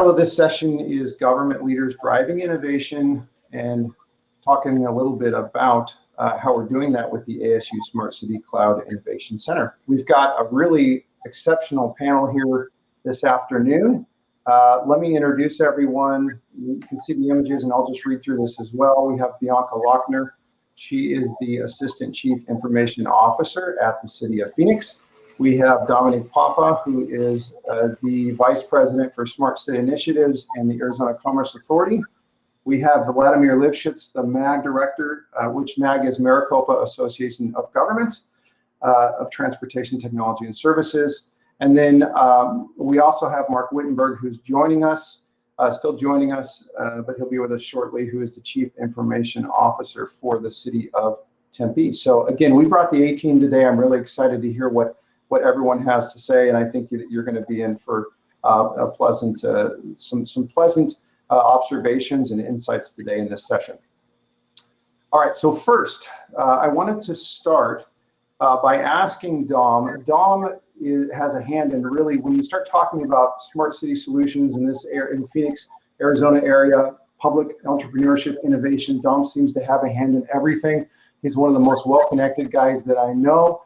title of this session is Government Leaders Driving Innovation, and talking a little bit about how we're doing that with the ASU Smart City Cloud Innovation Center. We've got a really exceptional panel here this afternoon. Let me introduce everyone. You can see the images, and I'll just read through this as well. We have Bianca Lochner. She is the Assistant Chief Information Officer at the City of Phoenix. We have Dominic Papa, who is the Vice President for Smart City Initiatives and the Arizona Commerce Authority. We have Vladimir Lifshitz, the MAG Director, which MAG is Maricopa Association of Governments of Transportation Technology and Services. And then we also have Mark Wittenberg, who's joining us, still joining us, but he'll be with us shortly, who is the Chief Information Officer for the City of Tempe. So again, we brought the A-team today. I'm really excited to hear what everyone has to say, and I think that you're going to be in for a pleasant, some pleasant observations and insights today in this session. All right, so first, I wanted to start by asking Dom. Dom has a hand in really, when you start talking about smart city solutions in this area, in the Phoenix, Arizona area, public entrepreneurship, innovation, Dom seems to have a hand in everything. He's one of the most well-connected guys that I know.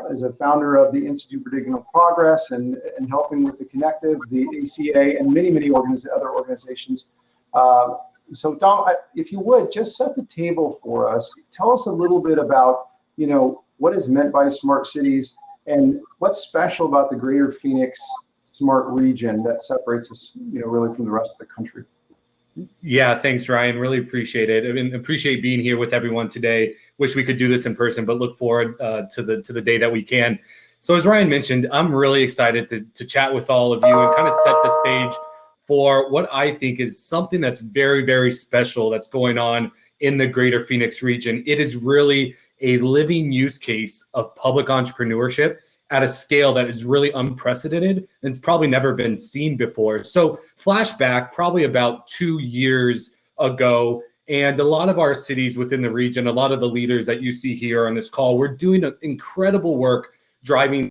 As a founder of the Institute for Digital Progress and helping with the Connective, the ACA, and many other organizations. So Dom, if you would, just set the table for us. Tell us a little bit about, what is meant by smart cities and what's special about the greater Phoenix smart region that separates us, really from the rest of the country. Yeah, thanks, Ryan. Really appreciate it. I mean, appreciate being here with everyone today. Wish we could do this in person, but look forward to the day that we can. So as Ryan mentioned, I'm really excited to chat with all of you and kind of set the stage for what I think is something that's very, very special that's going on in the greater Phoenix region. It is really a living use case of public entrepreneurship at a scale that is really unprecedented and it's probably never been seen before. So flashback probably about 2 years ago, and a lot of our cities within the region, a lot of the leaders that you see here on this call, we're doing incredible work driving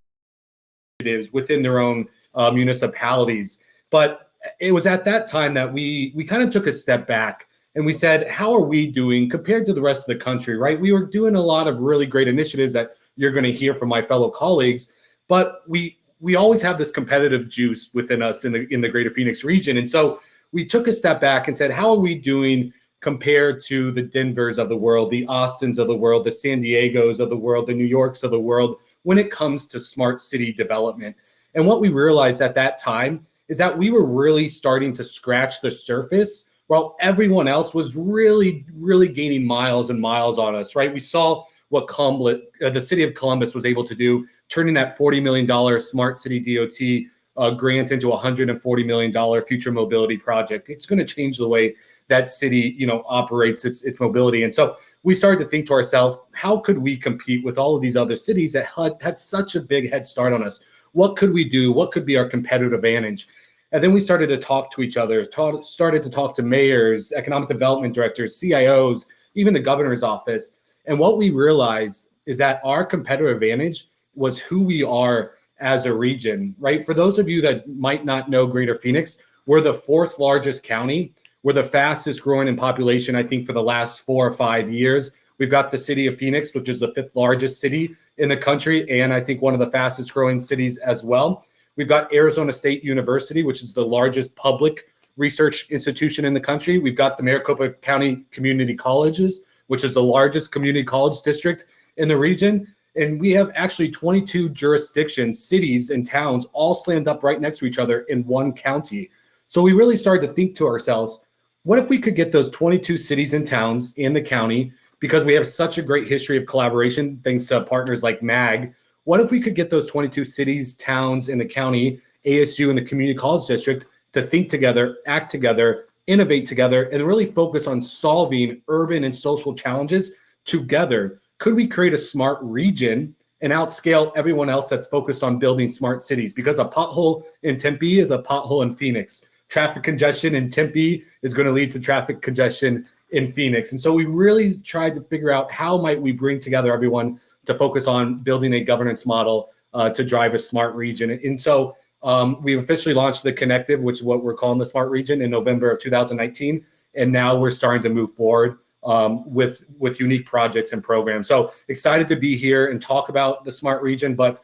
initiatives within their own municipalities. But it was at that time that we kind of took a step back and we said, how are we doing compared to the rest of the country, right? We were doing a lot of really great initiatives that you're going to hear from my fellow colleagues, but we always have this competitive juice within us in the greater Phoenix region. And so we took a step back and said, how are we doing compared to the Denvers of the world, the Austins of the world, the San Diegos of the world, the New Yorks of the world, when it comes to smart city development? And what we realized at that time is that we were really starting to scratch the surface while everyone else was really, really gaining miles and miles on us, right? We saw what the city of Columbus was able to do, turning that $40 million Smart City DOT grant into a $140 million future mobility project. It's going to change the way that city, operates its mobility. And so we started to think to ourselves, how could we compete with all of these other cities that had such a big head start on us? What could we do? What could be our competitive advantage? And then we started to talk to each other, started to talk to mayors, economic development directors, CIOs, even the governor's office. And what we realized is that our competitive advantage was who we are as a region, right? For those of you that might not know Greater Phoenix, we're the 4th largest county. We're the fastest growing in population, I think, for the last 4 or 5 years. We've got the city of Phoenix, which is the 5th largest city in the country, and I think one of the fastest growing cities as well. We've got Arizona State University, which is the largest public research institution in the country. We've got the Maricopa County Community Colleges, which is the largest community college district in the region. And we have actually 22 jurisdictions, cities and towns all slammed up right next to each other in one county. So we really started to think to ourselves, what if we could get those 22 cities and towns in the county, because we have such a great history of collaboration, thanks to partners like MAG, what if we could get those 22 cities, towns in the county, ASU and the community college district to think together, act together, innovate together, and really focus on solving urban and social challenges together? Could we create a smart region and outscale everyone else that's focused on building smart cities? Because a pothole in Tempe is a pothole in Phoenix. Traffic congestion in Tempe is going to lead to traffic congestion in Phoenix. And so we really tried to figure out how might we bring together everyone to focus on building a governance model to drive a smart region. And so We officially launched the Connective, which is what we're calling the Smart Region, in November of 2019. And now we're starting to move forward with unique projects and programs. So excited to be here and talk about the Smart Region, but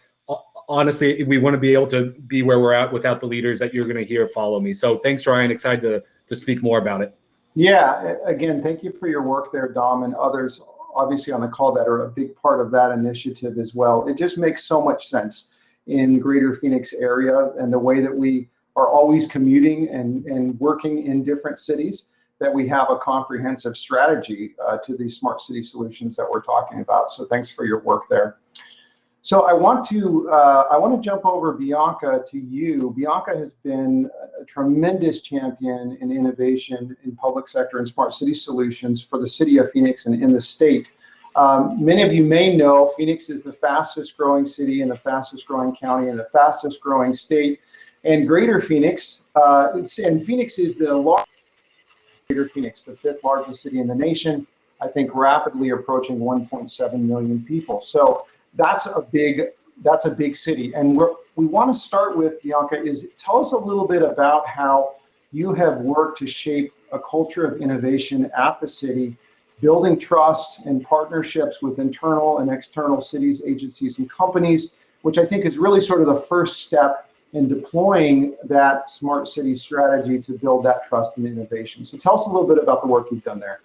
honestly, we want to be able to be where we're at without the leaders that you're going to hear follow me. So thanks, Ryan. Excited to speak more about it. Yeah, again, thank you for your work there, Dom, and others obviously on the call that are a big part of that initiative as well. It just makes so much sense in Greater Phoenix area and the way that we are always commuting and working in different cities, that we have a comprehensive strategy to these smart city solutions that we're talking about. So thanks for your work there. So I want to jump over, Bianca, to you. Bianca has been a tremendous champion in innovation in public sector and smart city solutions for the city of Phoenix and in the state. Many of you may know Phoenix is the fastest growing city and the fastest growing county and the fastest growing state. And Greater Phoenix, and Phoenix is the largest, Greater Phoenix, the 5th largest city in the nation, I think rapidly approaching 1.7 million people. So that's a big city. And what we want to start with, Bianca, is tell us a little bit about how you have worked to shape a culture of innovation at the city, building trust and partnerships with internal and external cities, agencies, and companies, which I think is really sort of the first step in deploying that smart city strategy to build that trust and innovation. So tell us a little bit about the work you've done there.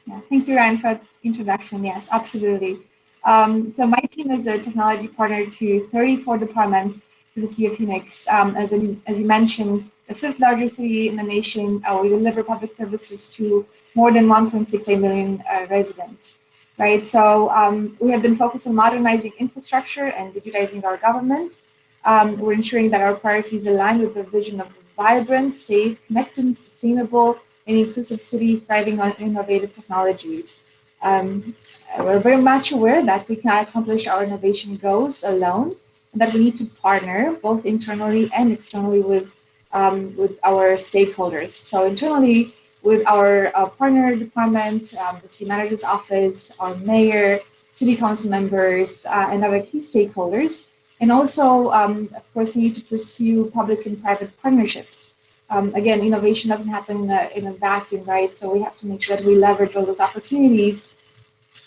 Yeah, thank you, Ryan, for the introduction. Yes, absolutely. So my team is a technology partner to 34 departments for the city of Phoenix. As you mentioned, the 5th largest city in the nation, we deliver public services to more than 1.68 million residents, right? So we have been focused on modernizing infrastructure and digitizing our government. We're ensuring that our priorities align with the vision of a vibrant, safe, connected, sustainable, and inclusive city thriving on innovative technologies. We're very much aware that we cannot accomplish our innovation goals alone, and that we need to partner both internally and externally with our stakeholders. So internally, with our partner departments, the city manager's office, our mayor, city council members, and other key stakeholders. And also, of course, we need to pursue public and private partnerships. Again, innovation doesn't happen in a vacuum, right? So we have to make sure that we leverage all those opportunities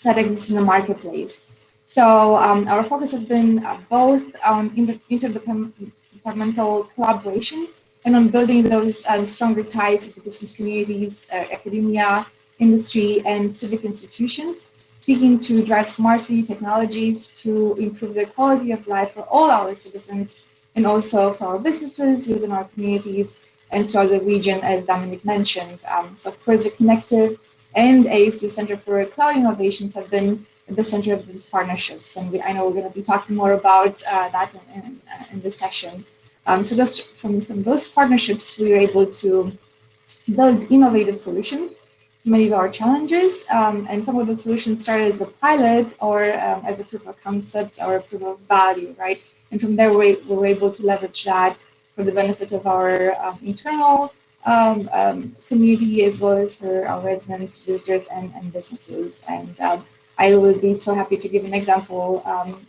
that exist in the marketplace. So our focus has been both on interdepartmental collaboration and on building those stronger ties with the business communities, academia, industry, and civic institutions, seeking to drive smart city technologies to improve the quality of life for all our citizens and also for our businesses within our communities and throughout the region, as Dominic mentioned. So of course, the Connective and ASU Center for Cloud Innovations have been at the center of these partnerships. And I know we're going to be talking more about that in this session. So just from those partnerships, we were able to build innovative solutions to many of our challenges. And some of the solutions started as a pilot or as a proof of concept or a proof of value, right? And from there, we were able to leverage that for the benefit of our internal community, as well as for our residents, visitors, and businesses. And I will be so happy to give an example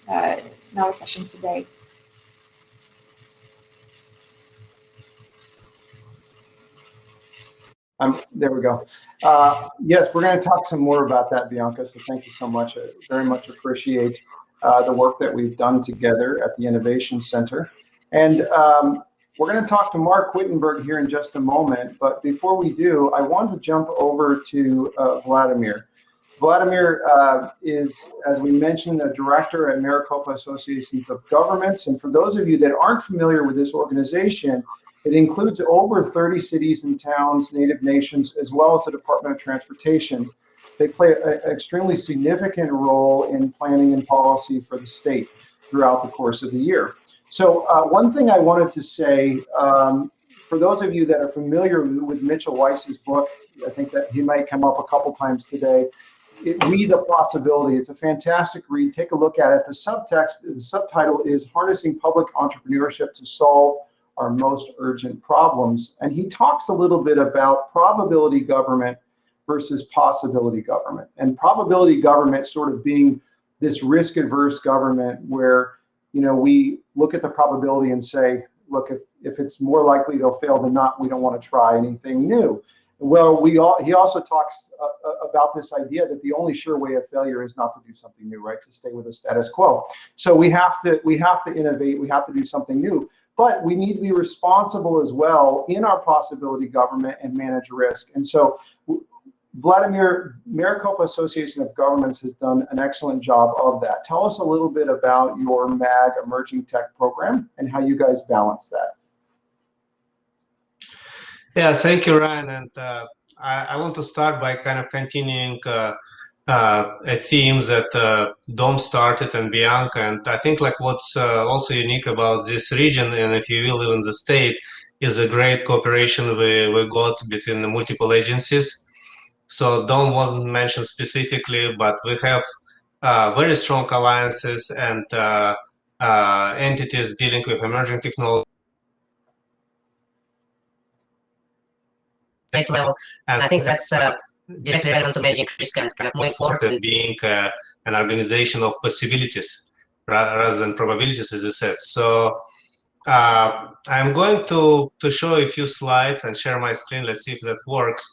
in our session today. There we go. Yes, we're going to talk some more about that, Bianca. So thank you so much. I very much appreciate the work that we've done together at the Innovation Center. And we're going to talk to Mark Wittenberg here in just a moment. But before we do, I want to jump over to Vladimir. Vladimir is, as we mentioned, a director at Maricopa Associations of Governments. And for those of you that aren't familiar with this organization, it includes over 30 cities and towns, native nations, as well as the Department of Transportation. They play an extremely significant role in planning and policy for the state throughout the course of the year. So one thing I wanted to say, for those of you that are familiar with Mitchell Weiss's book, I think that he might come up a couple times today, We the Possibility. It's a fantastic read. Take a look at it. The subtitle is Harnessing Public Entrepreneurship to Solve Our Most Urgent Problems. And he talks a little bit about probability government versus possibility government. And probability government sort of being this risk-averse government where, you know, we look at the probability and say, look, if it's more likely they'll fail than not, we don't want to try anything new. Well, he also talks about this idea that the only sure way of failure is not to do something new, right? To stay with the status quo. So we have to innovate. We have to do something new, but we need to be responsible as well in our possibility government and manage risk. And so Vladimir, Maricopa Association of Governments has done an excellent job of that. Tell us a little bit about your MAG Emerging Tech program and how you guys balance that. Yeah, thank you, Ryan. And I want to start by kind of continuing a theme that Dom started and Bianca. And I think like what's also unique about this region, and if you will, even the state, is a great cooperation we got between the multiple agencies. So Dom wasn't mentioned specifically, but we have very strong alliances and entities dealing with emerging technology. State level, and I think that's directly relevant to managing risk and kind of moving forward and being an organization of possibilities rather than probabilities, as you said. So I'm going to show a few slides and share my screen. Let's see if that works.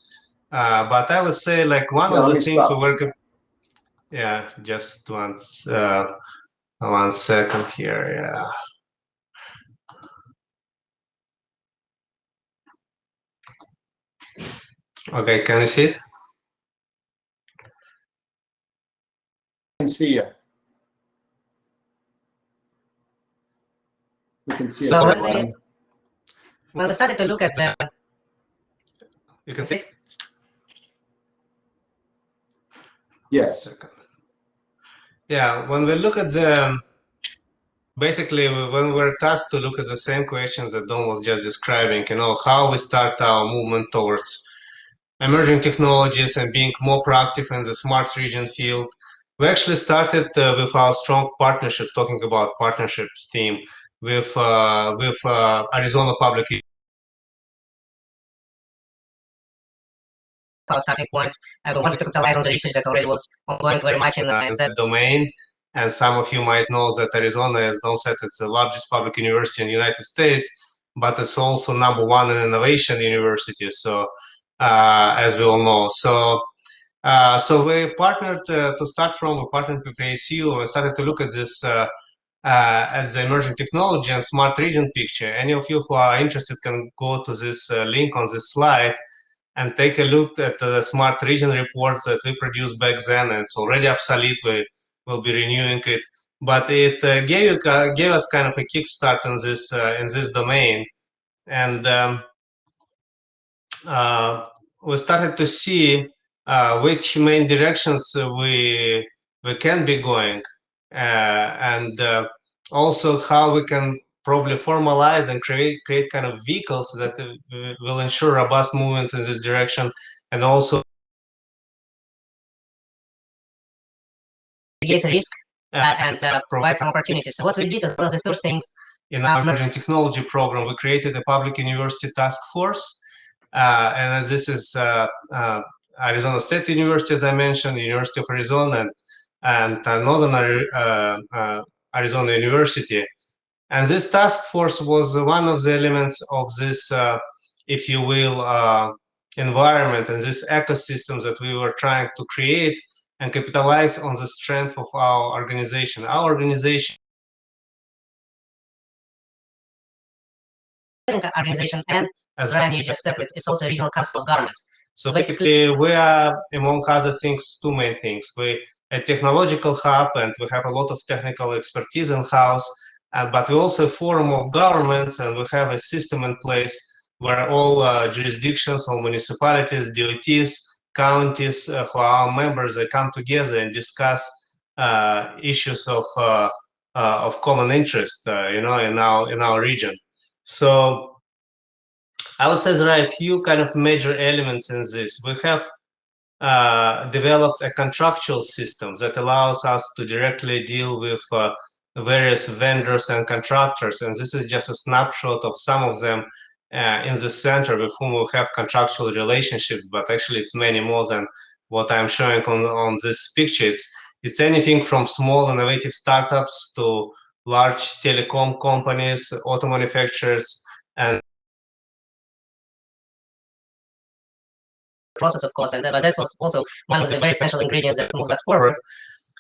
But I would say like one of the things we work. Yeah, just one second here. Yeah. Okay, can you see it? We can see you. We can see so it. When we started to look at the, you can see it? Yes. Yeah, when we look at the, basically when we're tasked to look at the same questions that Don was just describing, you know, how we start our movement towards emerging technologies and being more proactive in the smart region field, we actually started with our strong partnership, talking about partnerships theme with Arizona Public. Our starting points, we wanted to capitalize on the research that already was ongoing very much in that domain. And some of you might know that Arizona, as Don said, it's the largest public university in the United States, but it's also #1 in innovation university. So, as we all know, so we partnered to start from. We partnered with ASU. We started to look at this as the emerging technology and smart region picture. Any of you who are interested can go to this link on this slide and take a look at the smart region report that we produced back then. And it's already obsolete. We will be renewing it, but it gave us kind of a kickstart in this domain, and we started to see which main directions we can be going, and also how we can probably formalize and create kind of vehicles that will ensure robust movement in this direction, and also mitigate risk and provide some opportunities. So what we did as one of the first things in our emerging technology program, we created a public university task force, and this is Arizona State University, as I mentioned, University of Arizona, and Northern Arizona University. And this task force was one of the elements of this, if you will, environment and this ecosystem that we were trying to create and capitalize on the strength of our organization. Our organization and, as Ryan just said, it's also a regional council of governments. So basically, we are, among other things, two main things. We're a technological hub, and we have a lot of technical expertise in-house, but we're also a forum of governments, and we have a system in place where all jurisdictions, all municipalities, DOTs, counties who are our members, they come together and discuss issues of common interest, you know, in our region. So I would say there are a few kind of major elements in this. We have developed a contractual system that allows us to directly deal with various vendors and contractors, and this is just a snapshot of some of them in the center with whom we have contractual relationships, but actually it's many more than what I'm showing on this picture. It's anything from small innovative startups to large telecom companies, auto manufacturers, and process, of course, and that was also one of the very essential ingredients that moves us forward.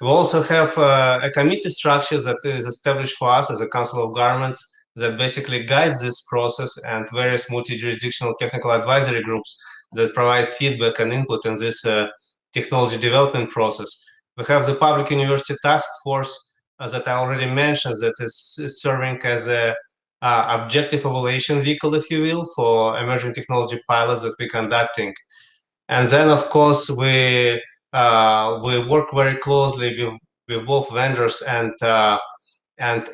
We also have a committee structure that is established for us as a Council of Governments that basically guides this process, and various multi-jurisdictional technical advisory groups that provide feedback and input in this technology development process. We have the Public University Task Force that I already mentioned, that is serving as a objective evaluation vehicle, if you will, for emerging technology pilots that we're conducting. And then, of course, we work very closely with both vendors and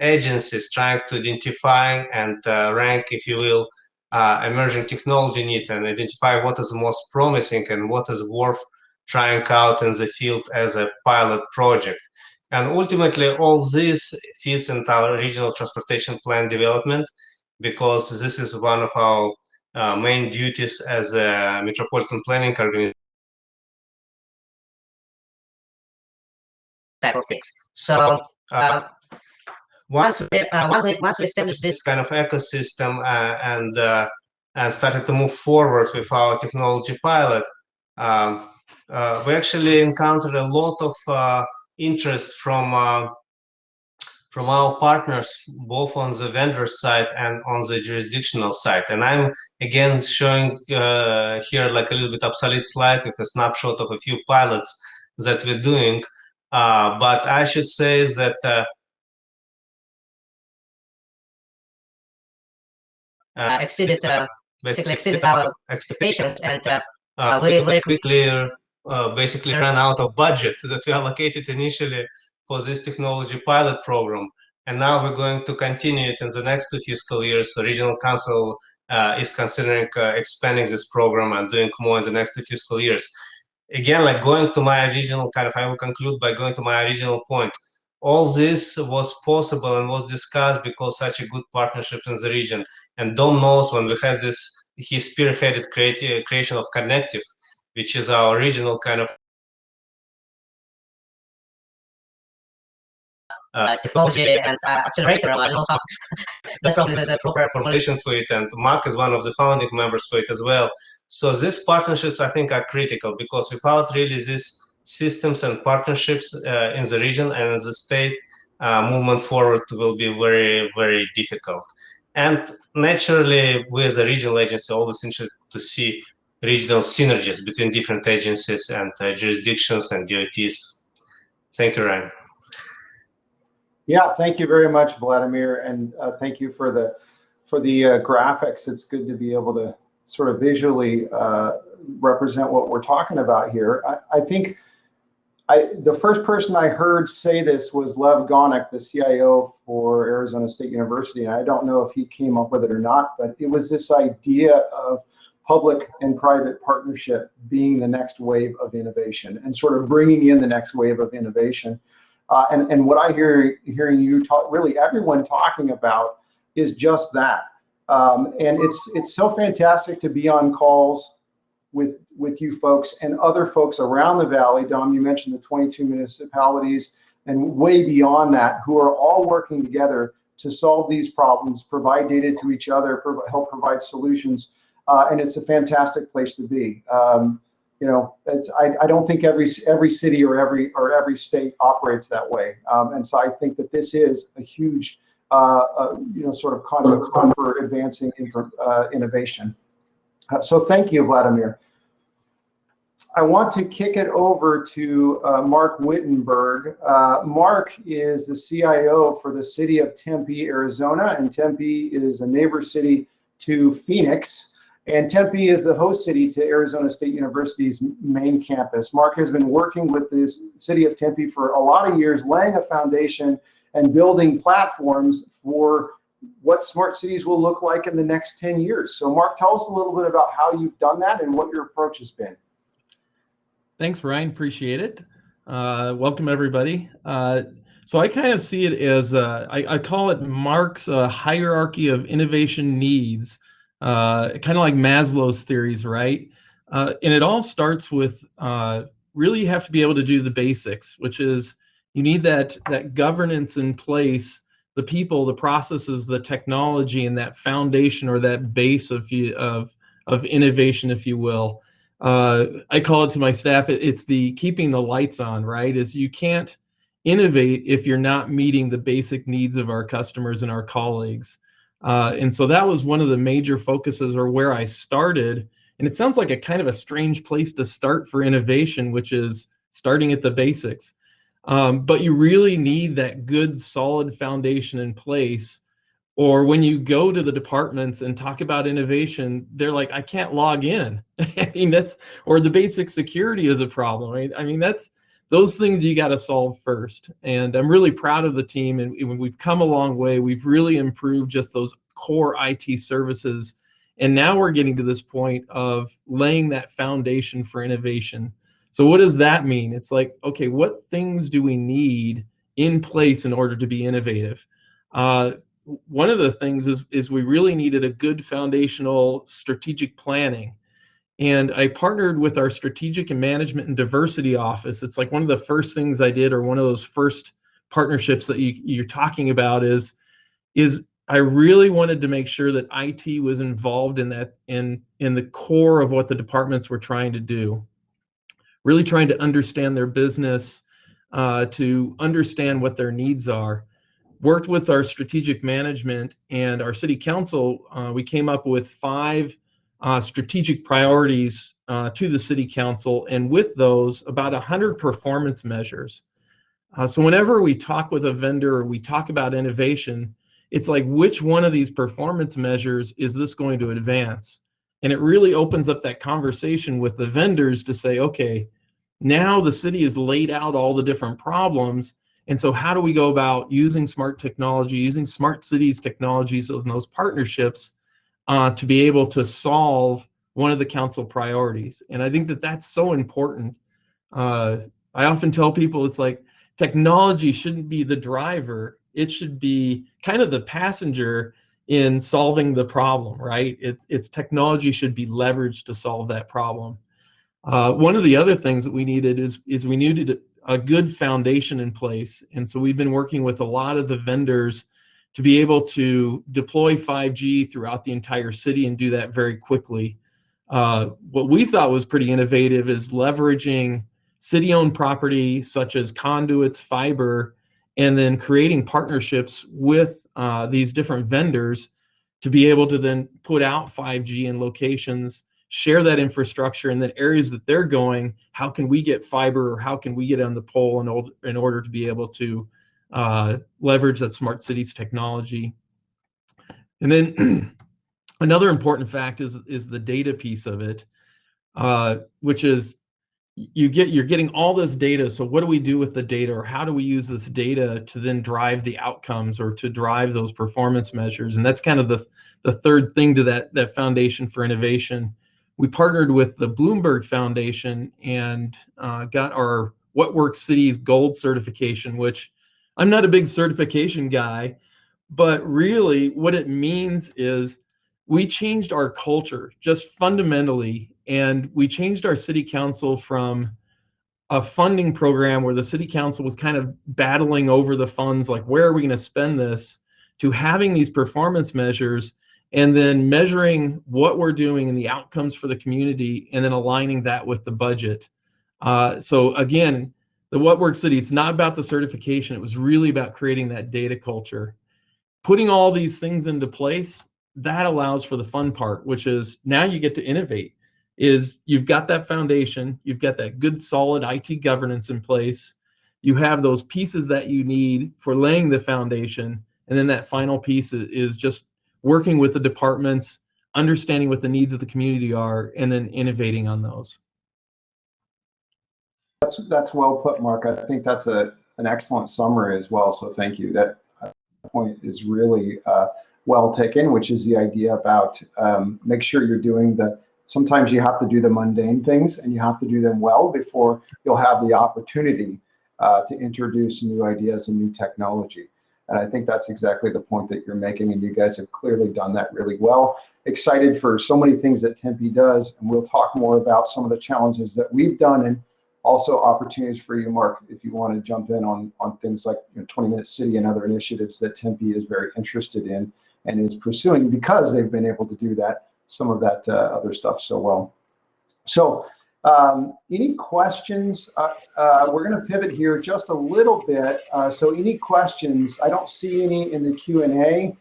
agencies, trying to identify and rank, if you will, emerging technology need, and identify what is most promising and what is worth trying out in the field as a pilot project. And ultimately, all this fits into our regional transportation plan development, because this is one of our main duties as a metropolitan planning organization. Type of things. So once we establish this kind of ecosystem and started to move forward with our technology pilot, we actually encountered a lot of interest from our partners, both on the vendor side and on the jurisdictional side. And I'm again showing here like a little bit obsolete slide with a snapshot of a few pilots that we're doing. But I should say that basically exceeded our expectations, and we very quickly basically ran out of budget that we allocated initially for this technology pilot program. And now we're going to continue it in the next 2 fiscal years. So Regional Council is considering expanding this program and doing more in the next 2 fiscal years. Again, like going to my original I will conclude by going to my original point. All this was possible and was discussed because such a good partnership in the region. And Dom knows, when we had this, he spearheaded creation of Connective, which is our original kind of technology and accelerator. I don't know how that's probably the proper formulation for it. And Mark is one of the founding members for it as well. So these partnerships, I think, are critical, because without really these systems and partnerships in the region and in the state, movement forward will be very, very difficult. And naturally, we as a regional agency always interested to see regional synergies between different agencies and jurisdictions and DOTs. Thank you, Ryan. Yeah, thank you very much, Vladimir, and thank you for the graphics. It's good to be able to sort of visually represent what we're talking about here. I think the first person I heard say this was Lev Gonik, the CIO for Arizona State University, and I don't know if he came up with it or not, but it was this idea of public and private partnership being the next wave of innovation, and sort of bringing in the next wave of innovation. And what I hearing you talk, really everyone talking about, is just that. And it's so fantastic to be on calls with you folks and other folks around the valley. Dom, you mentioned the 22 municipalities and way beyond that, who are all working together to solve these problems, provide data to each other, help provide solutions, and it's a fantastic place to be. You know, I don't think every city or every state operates that way, and so I think that this is a huge, you know, sort of conduit for advancing innovation. So thank you, Vladimir. I want to kick it over to Mark Wittenberg. Mark is the CIO for the city of Tempe, Arizona, and Tempe is a neighbor city to Phoenix. And Tempe is the host city to Arizona State University's main campus. Mark has been working with the city of Tempe for a lot of years, laying a foundation and building platforms for what smart cities will look like in the next 10 years. So Mark, tell us a little bit about how you've done that and what your approach has been. Thanks, Ryan. Appreciate it. Welcome, everybody. So I kind of see it as, I call it Mark's hierarchy of innovation needs. Kind of like Maslow's theories, right? And it all starts with really you have to be able to do the basics, which is you need that governance in place the people, the processes, the technology, and that foundation or that base of innovation, if you will. I call it to my staff, it's the keeping the lights on, right? Is you can't innovate if you're not meeting the basic needs of our customers and our colleagues. And so that was one of the major focuses, or where I started. And it sounds like a kind of a strange place to start for innovation, which is starting at the basics. But you really need that good, solid foundation in place. Or when you go to the departments and talk about innovation, they're like, I can't log in. I mean, or the basic security is a problem, right? I mean, those things you got to solve first. And I'm really proud of the team, and we've come a long way. We've really improved just those core IT services. And now we're getting to this point of laying that foundation for innovation. So what does that mean? It's like, okay, what things do we need in place in order to be innovative? One of the things is we really needed a good foundational strategic planning. And I partnered with our strategic and management and diversity office. It's like one of the first things I did, or one of those first partnerships that you're talking about is I really wanted to make sure that IT was involved in that, in the core of what the departments were trying to do. Really trying to understand their business, to understand what their needs are. Worked with our strategic management and our city council. We came up with 5 strategic priorities to the city council, and with those, about 100 performance measures. So whenever we talk with a vendor or we talk about innovation, it's like, which one of these performance measures is this going to advance? And it really opens up that conversation with the vendors to say, okay, now the city has laid out all the different problems. And so how do we go about using smart technology, using smart cities technologies and those partnerships to be able to solve one of the council priorities? And I think that that's so important. I often tell people, it's like, technology shouldn't be the driver. It should be kind of the passenger in solving the problem, right? It's technology should be leveraged to solve that problem. One of the other things that we needed is we needed a good foundation in place. And so we've been working with a lot of the vendors to be able to deploy 5G throughout the entire city and do that very quickly. What we thought was pretty innovative is leveraging city-owned property such as conduits, fiber, and then creating partnerships with these different vendors to be able to then put out 5G in locations, share that infrastructure, and then areas that they're going, how can we get fiber, or how can we get on the pole in order to be able to leverage that smart cities technology. And then another important fact is the data piece of it, which is you're getting all this data. So what do we do with the data, or how do we use this data to then drive the outcomes or to drive those performance measures? And that's kind of the third thing to that foundation for innovation. We partnered with the Bloomberg Foundation and got our What Works Cities Gold certification, which I'm not a big certification guy, but really what it means is we changed our culture just fundamentally, and we changed our city council from a funding program where the city council was kind of battling over the funds, like, where are we going to spend this, to having these performance measures and then measuring what we're doing and the outcomes for the community, and then aligning that with the budget. So again, the What Works City, it's not about the certification. It was really about creating that data culture. Putting all these things into place, that allows for the fun part, which is now you get to innovate. Is you've got that foundation, you've got that good solid IT governance in place, you have those pieces that you need for laying the foundation, and then that final piece is just working with the departments, understanding what the needs of the community are, and then innovating on those. That's well put, Mark. I think that's an excellent summary as well. So thank you. That point is really well taken, which is the idea about make sure you're doing sometimes you have to do the mundane things, and you have to do them well before you'll have the opportunity to introduce new ideas and new technology. And I think that's exactly the point that you're making, and you guys have clearly done that really well. Excited for so many things that Tempe does, and we'll talk more about some of the challenges that we've done and Also opportunities for you, Mark, if you want to jump in on things like 20-minute city and other initiatives that Tempe is very interested in and is pursuing because they've been able to do that, some of that other stuff so well. So any questions? We're going to pivot here just a little bit. So any questions? I don't see any in the Q&A,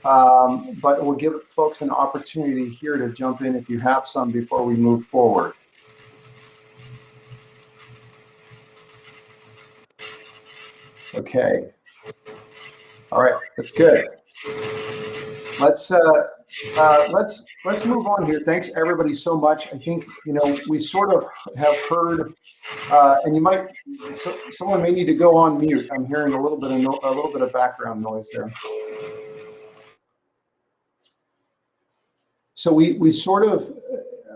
but we'll give folks an opportunity here to jump in if you have some before we move forward. Okay. All right, that's good. Let's move on here. Thanks everybody so much. I think we sort of have heard, and you might, someone may need to go on mute. I'm hearing a little bit of background noise there. So we sort of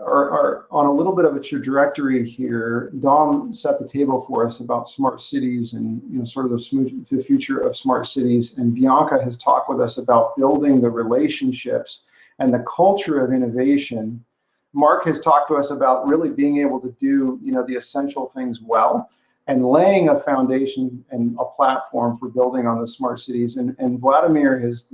are on a little bit of a trajectory here. Dom set the table for us about smart cities and sort of the future of smart cities. And Bianca has talked with us about building the relationships and the culture of innovation. Mark has talked to us about really being able to do the essential things well and laying a foundation and a platform for building on the smart cities. And Vladimir has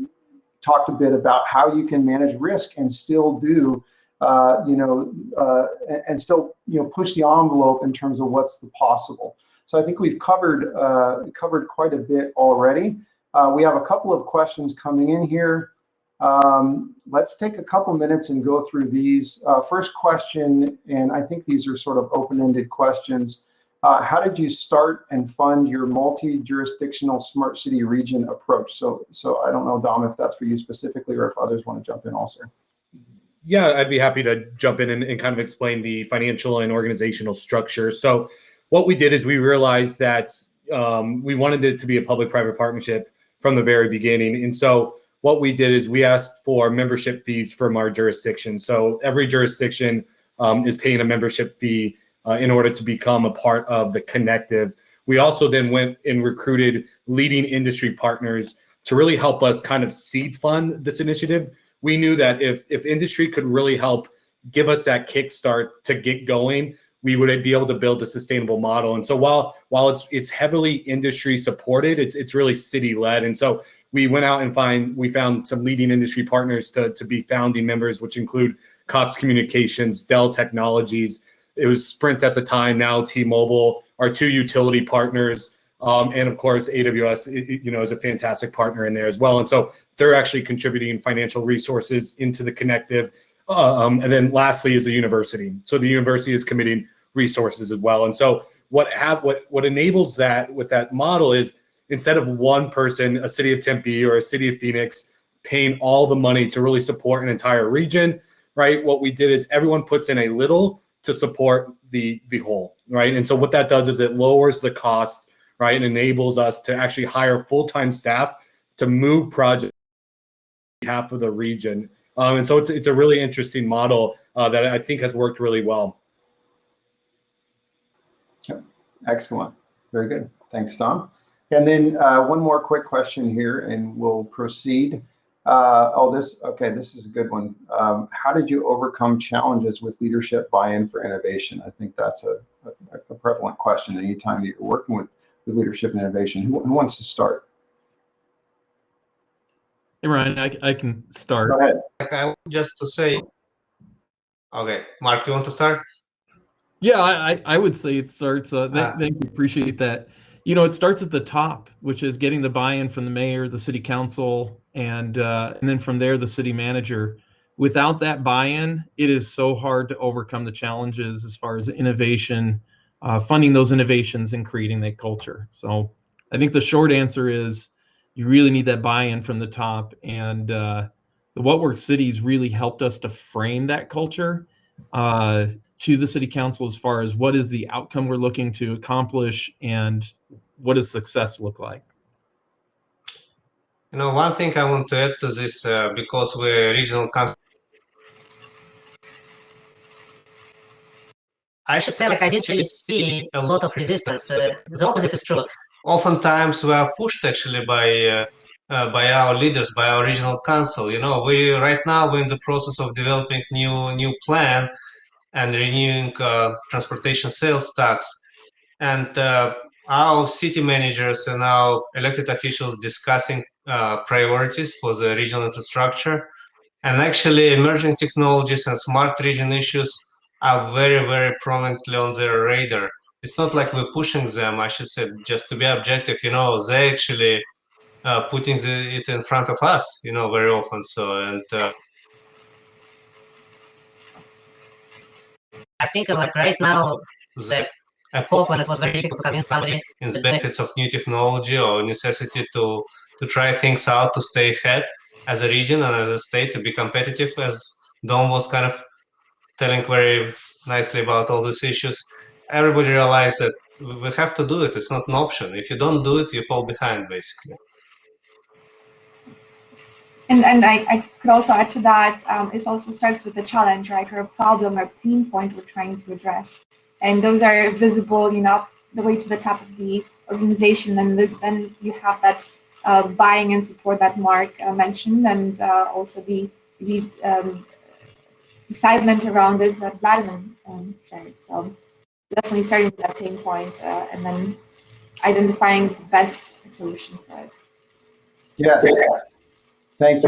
talked a bit about how you can manage risk and still do and still push the envelope in terms of what's the possible. So I think we've covered quite a bit already. We have a couple of questions coming in here. Let's take a couple minutes and go through these. First question, and I think these are sort of open-ended questions. How did you start and fund your multi-jurisdictional smart city region approach? So I don't know, Dom, if that's for you specifically or if others want to jump in also. Yeah, I'd be happy to jump in and kind of explain the financial and organizational structure. So what we did is we realized that we wanted it to be a public-private partnership from the very beginning. And so what we did is we asked for membership fees from our jurisdiction. So every jurisdiction is paying a membership fee in order to become a part of the Connective. We also then went and recruited leading industry partners to really help us kind of seed fund this initiative. We knew that if industry could really help give us that kickstart to get going, we would be able to build a sustainable model. And so while it's heavily industry supported, it's really city led. And so we went out and we found some leading industry partners to be founding members, which include Cox Communications, Dell Technologies. It was Sprint at the time, now T-Mobile, our two utility partners, and of course AWS, is a fantastic partner in there as well. And so they're actually contributing financial resources into the Connective. And then lastly is the university. So the university is committing resources as well. And so what enables that with that model is instead of one person, a city of Tempe or a city of Phoenix, paying all the money to really support an entire region, right? What we did is everyone puts in a little to support the whole, right? And so what that does is it lowers the cost, right? And enables us to actually hire full-time staff to move projects on behalf of the region. And so it's a really interesting model that I think has worked really well. Excellent. Very good. Thanks, Tom. And then one more quick question here and we'll proceed. This is a good one. How did you overcome challenges with leadership buy-in for innovation? I think that's a prevalent question anytime you're working with leadership and innovation. Who wants to start? Hey, Ryan, I can start. Go ahead. I want just to say, okay, Mark, you want to start? Yeah, I would say it starts. Thank you, appreciate that. It starts at the top, which is getting the buy-in from the mayor, the city council, and then from there, the city manager. Without that buy-in, it is so hard to overcome the challenges as far as innovation, funding those innovations and creating that culture. So I think the short answer is you really need that buy-in from the top. And the What Works Cities really helped us to frame that culture to the city council as far as what is the outcome we're looking to accomplish and what does success look like. One thing I want to add to this, because we're regional council. I should say, I didn't really see a lot of resistance. The opposite is true. Oftentimes we are pushed actually by our leaders, by our regional council. Right now we're in the process of developing new plan and renewing transportation sales tax. and our city managers and our elected officials discussing priorities for the regional infrastructure. And actually, emerging technologies and smart region issues are very, very prominently on their radar. It's not like we're pushing them, I should say, just to be objective, they actually putting it in front of us, very often. So, and I think like right now, the epoch when it was very difficult to convince somebody in the benefits of new technology or necessity to try things out to stay ahead as a region and as a state to be competitive, as Dom was kind of telling very nicely about all these issues. Everybody realized that we have to do it. It's not an option. If you don't do it, you fall behind, basically. And I could also add to that, it also starts with a challenge, right, or a problem or pain point we're trying to address. And those are visible, the way to the top of the organization. And then you have that buying and support that Mark mentioned, and also the excitement around it that Vladimir shared. So definitely starting with that pain point and then identifying the best solution for it. Yes. Thank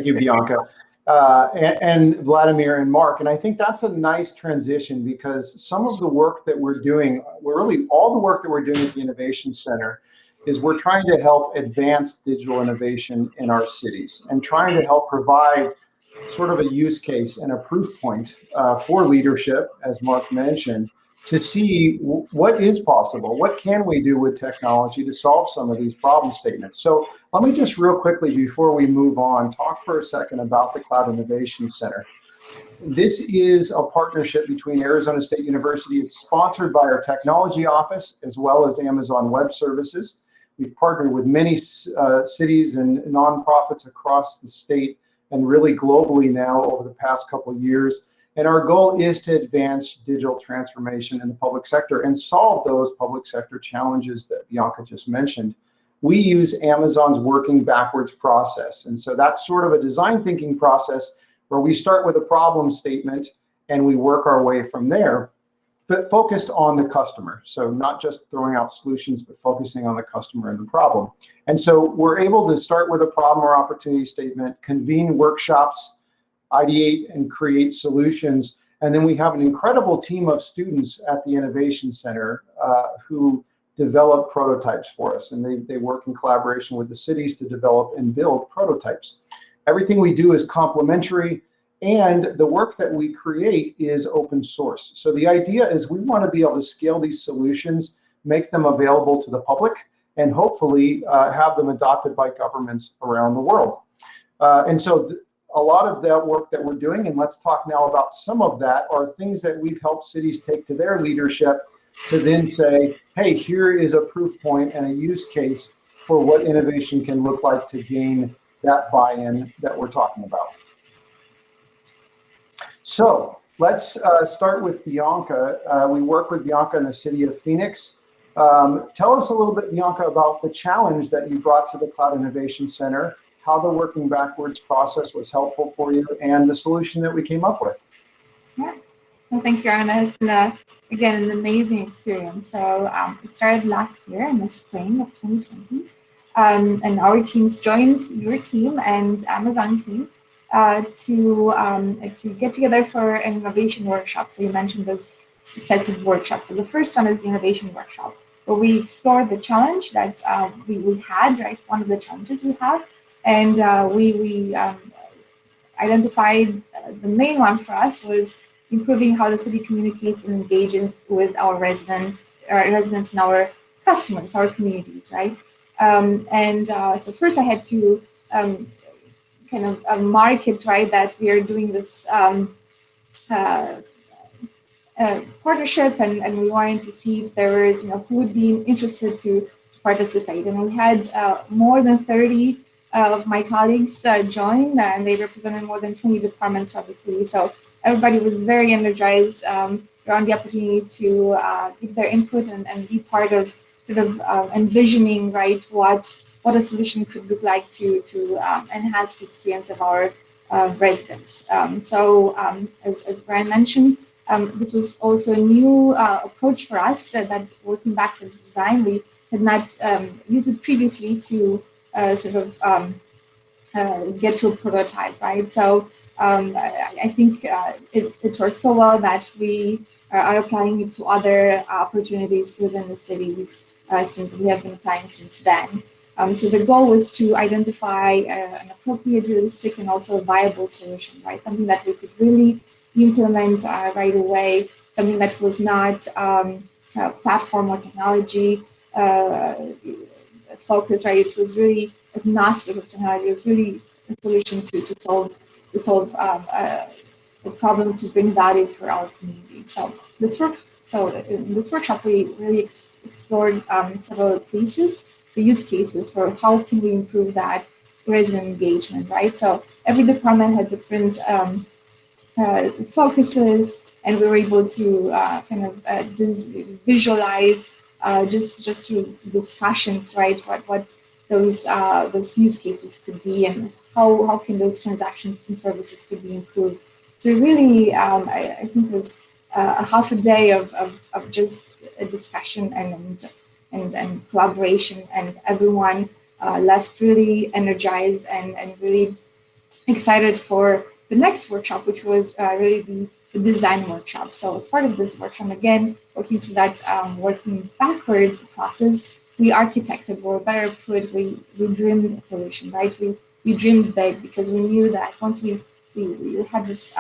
you, Bianca, and Vladimir and Mark. And I think that's a nice transition, because some of the work that we're doing, all the work that we're doing at the Innovation Center is we're trying to help advance digital innovation in our cities and trying to help provide sort of a use case and a proof point for leadership, as Mark mentioned, to see what is possible, what can we do with technology to solve some of these problem statements. So let me just real quickly, before we move on, talk for a second about the Cloud Innovation Center. This is a partnership between Arizona State University. It's sponsored by our technology office as well as Amazon Web Services. We've partnered with many cities and nonprofits across the state and really globally now over the past couple of years. And our goal is to advance digital transformation in the public sector and solve those public sector challenges that Bianca just mentioned. We use Amazon's working backwards process. And so that's sort of a design thinking process where we start with a problem statement and we work our way from there, focused on the customer. So not just throwing out solutions, but focusing on the customer and the problem. And so we're able to start with a problem or opportunity statement, convene workshops, ideate and create solutions. And then we have an incredible team of students at the Innovation Center who develop prototypes for us. And they work in collaboration with the cities to develop and build prototypes. Everything we do is complementary, and the work that we create is open source. So the idea is we want to be able to scale these solutions, make them available to the public, and hopefully have them adopted by governments around the world. And so a lot of that work that we're doing, and let's talk now about some of that, are things that we've helped cities take to their leadership to then say, hey, here is a proof point and a use case for what innovation can look like to gain that buy-in that we're talking about. So let's start with Bianca. We work with Bianca in the city of Phoenix. Tell us a little bit, Bianca, about the challenge that you brought to the Cloud Innovation Center, how the working backwards process was helpful for you, and the solution that we came up with. Yeah, well, thank you, Aaron. That has been, again, an amazing experience. So it started last year in the spring of 2020. And our teams joined your team and Amazon team to get together for an innovation workshop. So you mentioned those sets of workshops. So the first one is the innovation workshop, where we explored the challenge that we had, right? One of the challenges we have. And we identified the main one for us was improving how the city communicates and engages with our residents and our customers, our communities, right? So first I had to kind of market, right, that we are doing this partnership, and we wanted to see if there was, who would be interested to participate. And we had more than 30 of my colleagues join, and they represented more than 20 departments from the city. So everybody was very energized around the opportunity to give their input and be part of sort of envisioning, right, what a solution could look like to enhance the experience of our residents. As Brian mentioned, this was also a new approach for us that working backwards design, we had not used it previously to sort of get to a prototype, right? So I think it works so well that we are applying it to other opportunities within the cities since we have been applying since then. So the goal was to identify an appropriate, realistic, and also a viable solution, right? Something that we could really implement right away, something that was not platform or technology focused, right? It was really agnostic of technology. It was really a solution to solve a problem, to bring value for our community. So in this workshop, we really explored several cases, so use cases for how can we improve that resident engagement, right? So every department had different focuses, and we were able to kind of visualize just through discussions, right? What those use cases could be, and how can those transactions and services could be improved. So really, I think it was a half a day of just a discussion and collaboration, and everyone left really energized and really excited for the next workshop, which was really the design workshop. So as part of this workshop, again, working through that working backwards process, we architected, or better put, we dreamed a solution, right? We dreamed big, because we knew that once we had this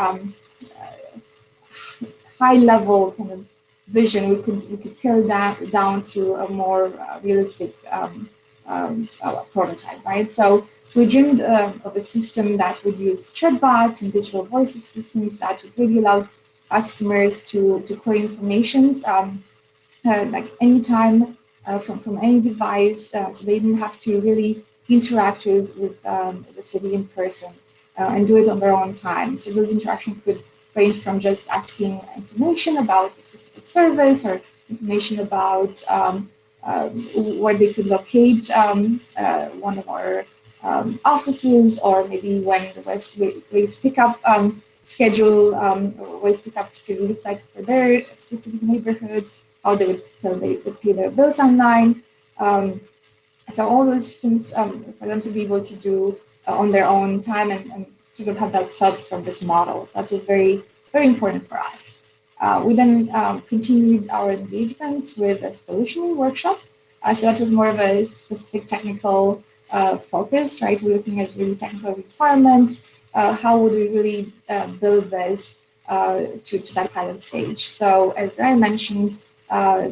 high level kind of vision, we could scale that down to a more realistic prototype, right? So we dreamed of a system that would use chatbots and digital voice assistants that would really allow customers to query information like anytime from any device, so they didn't have to really interact with the city in person and do it on their own time. So those interactions could range from just asking information about a specific service, or information about where they could locate one of our offices, or maybe when the waste pickup schedule looks like for their specific neighborhoods, how they would pay their bills online. So all those things for them to be able to do on their own time, and sort of have that self-service model. So that was very, very important for us. We then continued our engagement with a solutioning workshop. So that was more of a specific technical focus, right? We're looking at really technical requirements. How would we really build this to that pilot stage? So as Ryan mentioned,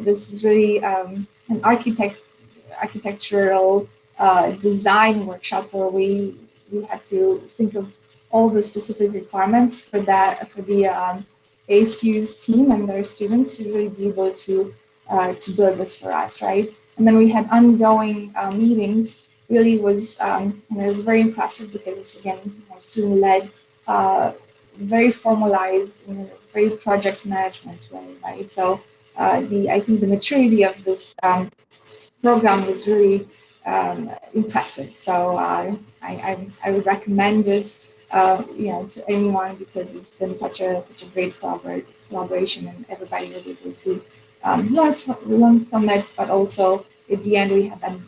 this is really an architectural design workshop, where we had to think of all the specific requirements for the ASU's team and their students to really be able to build this for us, right? And then we had ongoing meetings. Really was and it was very impressive, because it's, again, student led, very formalized, very project management way, right? So I think the maturity of this program was really impressive. So I would recommend it, to anyone, because it's been such a great collaboration, and everybody was able to learn from it. But also at the end, we had that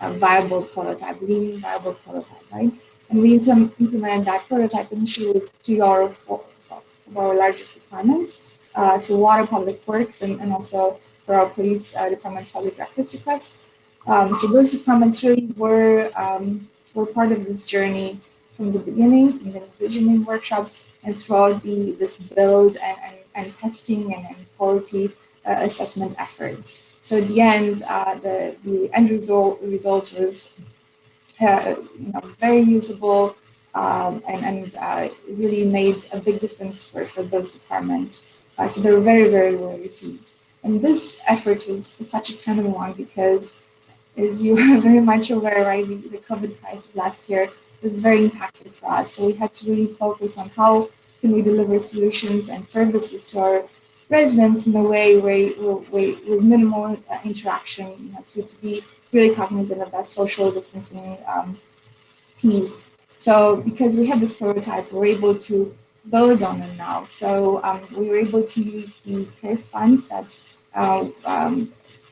a viable prototype, lean viable prototype, right? And we implemented that prototype initially with 3 of our largest departments, so water, public works, and also for our police department's public requests. So those departments really were part of this journey from the beginning, from the envisioning workshops, and throughout this build and testing and quality assessment efforts. So at the end, the end result was very usable, and really made a big difference for those departments. So they were very, very well received. And this effort was such a timely one, because, as you are very much aware, right, the COVID crisis last year was very impactful for us. So we had to really focus on how can we deliver solutions and services to our residents in a way with minimal interaction, to be really cognizant of that social distancing piece. So because we have this prototype, we're able to build on them now. So we were able to use the CARES funds that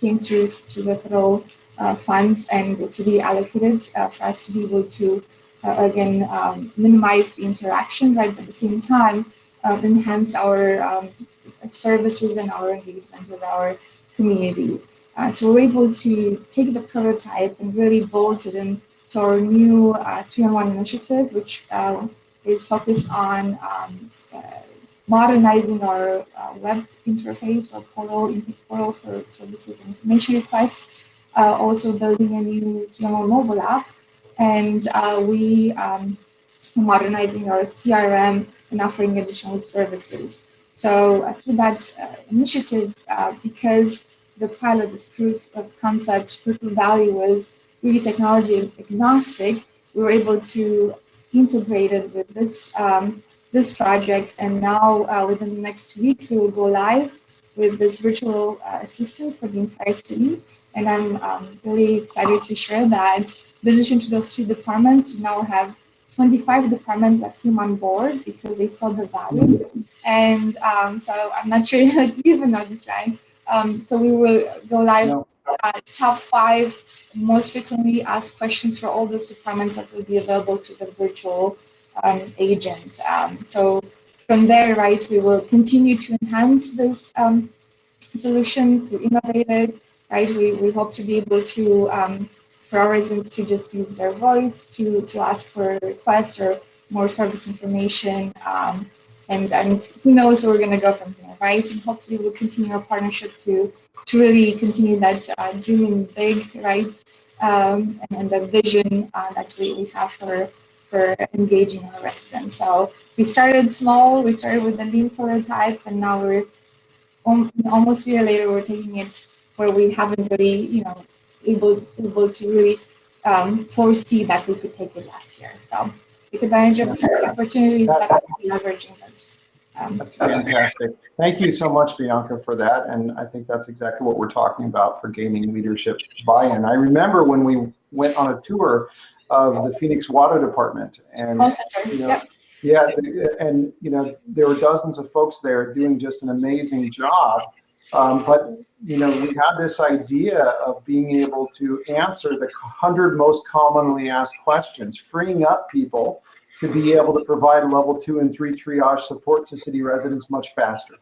came through the federal funds, and the city allocated for us to be able to again minimize the interaction, right? But at the same time, enhance our services and our engagement with our community. So we're able to take the prototype and really bolt it into our new 3-in-1 initiative, which is focused on modernizing our web interface or portal for services and information requests, also building a new 3-in-1 mobile app, and we modernizing our CRM and offering additional services. So through that initiative, because the pilot, this proof of concept, proof of value was really technology agnostic, we were able to integrate it with this this project. And now within the next 2 weeks, we will go live with this virtual assistant for the entire city. And I'm really excited to share that in addition to those 2 departments, we now have 25 departments that came on board because they saw the value. And so I'm not sure if you even know this, Ryan. So we will go live top 5 most frequently asked questions for all those departments that will be available to the virtual agent. So from there, right, we will continue to enhance this solution, to innovate it, right? We hope to be able to, for our residents to just use their voice to ask for requests or more service information. And who knows where we're going to go from here, right? And hopefully we'll continue our partnership to really continue that dreaming big, right? And the vision that we have for engaging our residents. So we started small, we started with the lean prototype, and now we're almost a year later, we're taking it where we haven't really, able to really foresee that we could take it last year. So take advantage of the opportunities that are leveraging this. That's fantastic. Thank you so much, Bianca, for that. And I think that's exactly what we're talking about for gaining leadership buy-in. I remember when we went on a tour of the Phoenix Water Department, and yeah, and there were dozens of folks there doing just an amazing job. But we had this idea of being able to answer the 100 most commonly asked questions, freeing up people to be able to provide level 2 and 3 triage support to city residents much faster.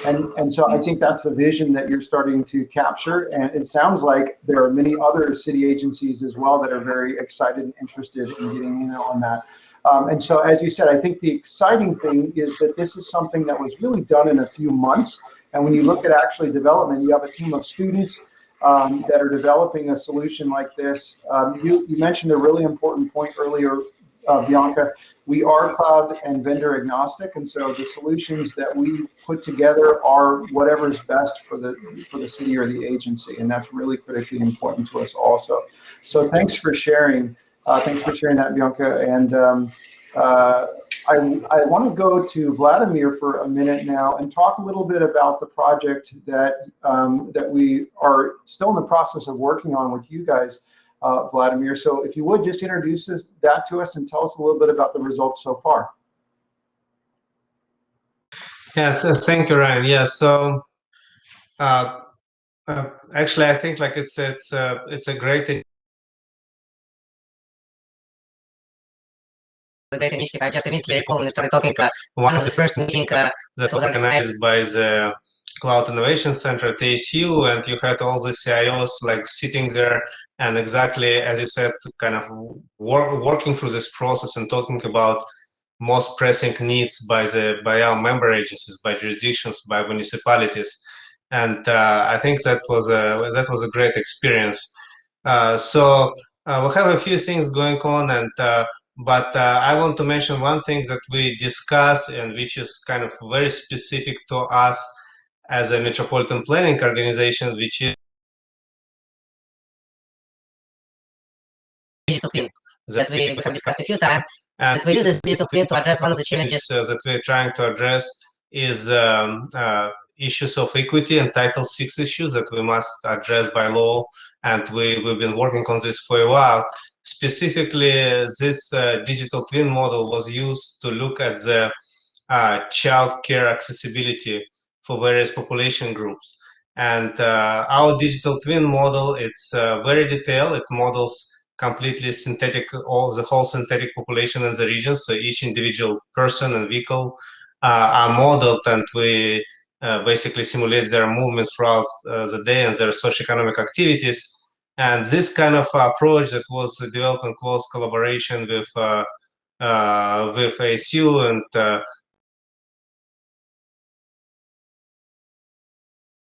And so I think that's the vision that you're starting to capture. And it sounds like there are many other city agencies as well that are very excited and interested in getting in on that. And so, as you said, I think the exciting thing is that this is something that was really done in a few months. And when you look at actually development, you have a team of students that are developing a solution like this. You mentioned a really important point earlier, Bianca. We are cloud and vendor agnostic, and so the solutions that we put together are whatever is best for the city or the agency, and that's really critically important to us also. So thanks for sharing. Thanks for sharing that, Bianca. And I want to go to Vladimir for a minute now and talk a little bit about the project that that we are still in the process of working on with you guys, Vladimir. So if you would just introduce that to us and tell us a little bit about the results so far. Yes, thank you, Ryan. Yes, so actually, I think like it's a great. A great initiative. I just immediately recall when we started talking. One of the first meetings that was organized by the Cloud Innovation Center at ASU, and you had all the CIOs like sitting there and exactly as you said, kind of working through this process and talking about most pressing needs by our member agencies, by jurisdictions, by municipalities, and I think that was a great experience. So we have a few things going on, and but I want to mention one thing that we discussed and which is kind of very specific to us as a metropolitan planning organization, which is digital twin that we have discussed a few times. And we use this digital twin to address one of the challenges that we're trying to address is issues of equity and Title VI issues that we must address by law. And we've been working on this for a while. Specifically, this digital twin model was used to look at the child care accessibility for various population groups. And our digital twin model, it's very detailed. It models completely synthetic, the whole synthetic population in the region. So each individual person and vehicle are modeled, and we basically simulate their movements throughout the day and their socioeconomic activities. And this kind of approach that was developed in close collaboration with ASU and